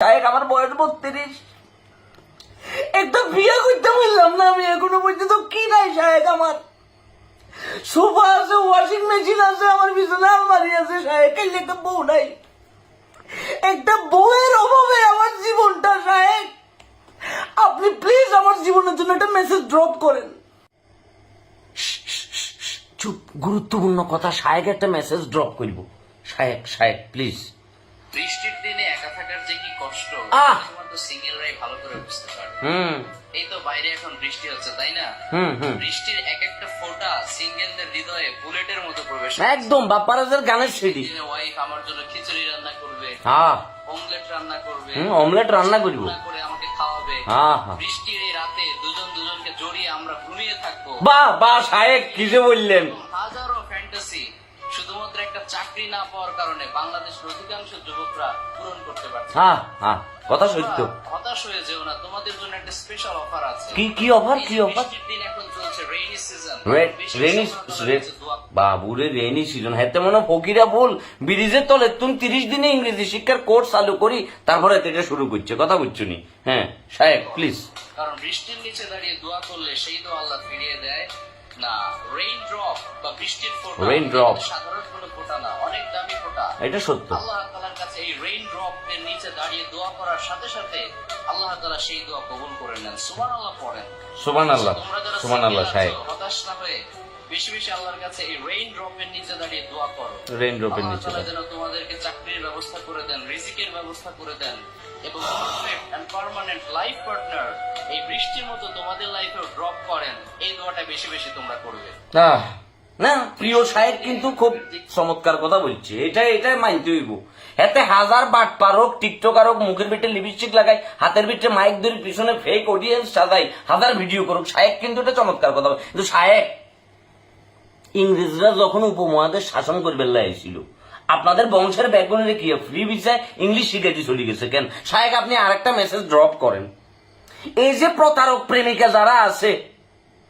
শায়েক আমার বয়স 32, একটা বিয়ে করতে বললাম না আমি এখনো পর্যন্ত কি নাই শায়েক। আমার সোফা আছে, ওয়াশিং মেশিন আছে, আমার বিছানা আলমারি আছে শায়েক, একটা বউ নাই। একটা বউয়ের অভাবে আমার জীবনটা শায়েক। আপনি প্লিজ আমার জীবনের জন্য একটা মেসেজ ড্রপ করেন। চুপ, গুরুত্বপূর্ণ কথা। শায়েক একটা মেসেজ ড্রপ করব। শায়েক শায়েক প্লিজ। বৃষ্টির দিনে একা থাকার যে কি কষ্ট শুধুমাত্র সিঙ্গেলরাই ভালো করে বুঝতে পারে। এই তো বাইরে এখন বৃষ্টি হচ্ছে, তাই না? বৃষ্টির এক একটা ফোঁটা সিঙ্গেলদের হৃদয়ে বুলেটের মতো প্রবেশ করে। একদম বাপ্পারাজের গানের সিডি। ওয়াইফ আমার জন্য খিচুড়ি রান্না করবে, অমলেট রান্না করবে, অমলেট রান্না করব, করে আমাকে খাওয়াবে। বৃষ্টির এই রাতে দুজন দুজনকে জড়িয়ে আমরা ঘুমিয়ে থাকবো। বাহ বাহ শায়েক, কি যে বললেন। হাজারো ফ্যান্টাসি শুধুমাত্র একটা চাকরি না পাওয়ার কারণে বাংলাদেশের অধিকাংশ যুবকরা পূরণ করতে পারছে। কথা সত্য। হতাশ হয়ে যেও না, তোমাদের জন্য একটা স্পেশাল অফার আছে। কি অফার? কি অফার? বৃষ্টির দিন এখন চলছে রেইনি সিজন। বাবুরে রেইনি সিজন হেতে মনে ফকিরা বল ব্রিজের তলে তুমি 30 দিনে ইংরেজি শিক্ষার কোর্স চালু করি, তারপরে এটা শুরু করছে। কথা বুঝছো নি? হ্যাঁ শায়েক প্লিজ। কারণ বৃষ্টির নিচে দাঁড়িয়ে দোয়া করলে সেই দোয়া আল্লাহ ফিরিয়ে দেয় না। রেইন ড্রপ বা বৃষ্টির ফোঁটা, রেইন ড্রপ সাধারণ কোনো ফোঁটা না, অনেক দামি ফোঁটা। এটা সত্য। আল্লাহ তাআলার কাছে এই রেইন ড্রপ এর নিচে দাঁড়িয়ে দোয়া করার সাথে সাথে আল্লাহ তাআলা সেই দোয়া কবুল করে নেন। সুবহানাল্লাহ পড়েন। সুবহানাল্লাহ সুবহানাল্লাহ। শায়েক হতাশ না হয়ে বেশি বেশি আল্লাহর কাছে এই রেইন ড্রপ এর নিচে দাঁড়িয়ে দোয়া করো। রেইন ড্রপ এর নিচে আল্লাহ যেন তোমাদেরকে চাকরির ব্যবস্থা করে দেন, রিজিকের ব্যবস্থা করে দেন এবং perfect and permanent life partner এই বৃষ্টির মতো তোমাদের লাইফেও ড্রপ করেন। এই দোয়াটা বেশি বেশি তোমরা করবে। না প্রিয় শায়েক কিন্তু খুব চমৎকার কথা বলছে। এটাই মানতে হইব। এতে হাজার বাট পারক, টিকটকার হোক, মুখের ভিতরে লিপস্টিক লাগাই, হাতের ভিতরে মাইক ধরে পিছনে ফেক অডিয়েন্স সাজাই, হাজার ভিডিও করুক, শায়েক কিন্তু এটা চমৎকার কথা। কিন্তু শায়েক, ইংরেজরা যখন উপমহাদেশ শাসন করবে লাইছিল, আপনাদের বংশের ব্যাকগ্রাউন্ডে কি ফ্রি ভিসায় ইংলিশ শিখেছি চলে গেছে কেন? শায়েক আপনি আরেকটা মেসেজ ড্রপ করেন। এই যে প্রতারক প্রেমিকা যারা আছে,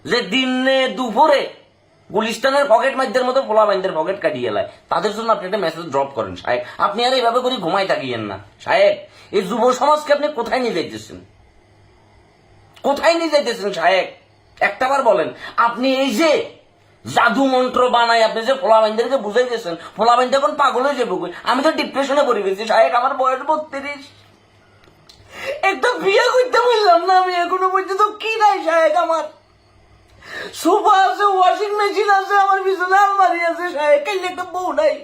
যে দিনে দুপুরে গুলিস্তানের পকেট মাইদের মতো পোলা বাইন্দের পকেট কাটিয়ে এলায়, তাদের জন্য আপনি একটা মেসেজ ড্রপ করেন শায়েক। আপনি আর এইভাবে করে ঘুমাই থাকিয়েন না শায়েক। এই যুব সমাজকে আপনি কোথায় নিয়ে যাইতেছেন? কোথায় নিয়ে যাইতেছেন শায়েক? একটাবার বলেন। আপনি এই যে জাদু মন্ত্র বানাই আপনি যে পোলা বাইন্দেরকে বুঝাই দিয়েছেন, পোলা বাইন্দ এখন পাগল হয়ে যাবো। আমি তো ডিপ্রেশনে পড়ে গেছি শায়েক, আমার বয়স 32, একটা বিয়ে করতে বললাম না আমি এখনো পর্যন্ত কি নাই শায়েক। আমার সোফা আছে, ওয়াশিং মেশিন আছে, আমার বিছানা আলমারি আছে শায়েক, একটা বউ নাই।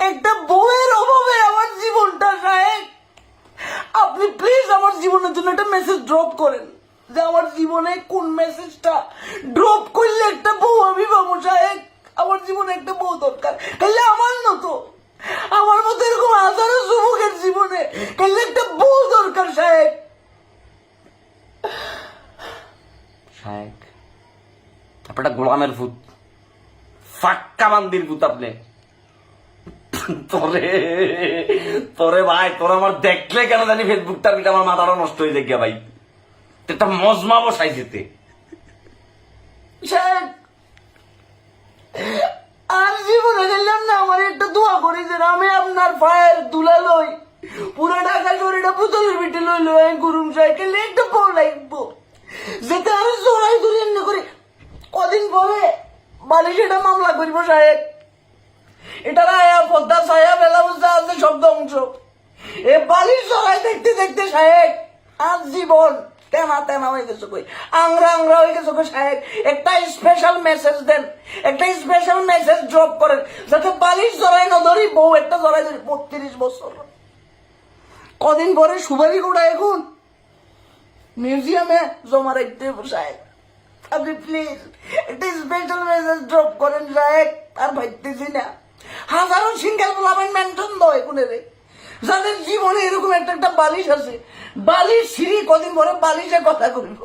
একটা বউয়ের অভাবে আমার জীবনটা শায়েক। আপনি প্লিজ আমার জীবনের জন্য একটা মেসেজ ড্রপ করেন, যে আমার জীবনে কোন মেসেজটা ড্রপ করলে একটা বউ আমি পাবো শায়েক। আমার জীবনে একটা বউ দরকার, তাহলে আমার মতো এরকম হাজারো যুবকের জীবনে তাহলে একটা বউ দরকার শায়েক। শায়েক আপনার গোলামের ভূত, ফাক্কা বান্দির ভূত আপনি। তোরে ভাই, তোর আমার দেখলে কেন জানি ফেসবুকটার ভিতরে আমার মাথাটা নষ্ট হয়ে যায় ভাই। একটা মজমা বসাই যেতে আর জীবনে গেলাম না। আমার একটা দোয়া করি যে আমি আপনার পায়ের দুলা লই, পুরো ঢাকা শরীরটা পুতুলের ভিটে লই লই গুরুম সাইকেল একটা বউ লাগবো, যেতে আমি জোড়াই ধরে এমনি করে কদিন পরে বালিশ এটা মামলা করবো শায়েক। এটা আয়া পদ্মা ছায়া বেলা বুঝতে আছে সব ধ্বংস। এ বালিশ জড়াই দেখতে দেখতে শায়েক আর জীবন তেনা হয়ে গেছে, কই আংরা হয়ে গেছে শায়েক। একটা স্পেশাল মেসেজ দেন, একটা স্পেশাল মেসেজ ড্রপ করেন, যাতে বালিশ জড়াই না ধরি, বউ একটা জড়াই ধরি। 32 বছর, কদিন পরে সুপারি গোড়া এখন মিউজিয়ামে জমা রাখতে শায়েক। আপনি প্লিজ একটা স্পেশাল মেসেজ ড্রপ করেন শায়েক। আর ভাবতেছি না হাজারো সিঙ্গেল বলাবেন মেনশন দয় কোনে রে, যাদের জীবনে এরকম একটা বালিশ আছে, বালিশ সিঁড়ি কদিন পরে বালিশে কথা করিব।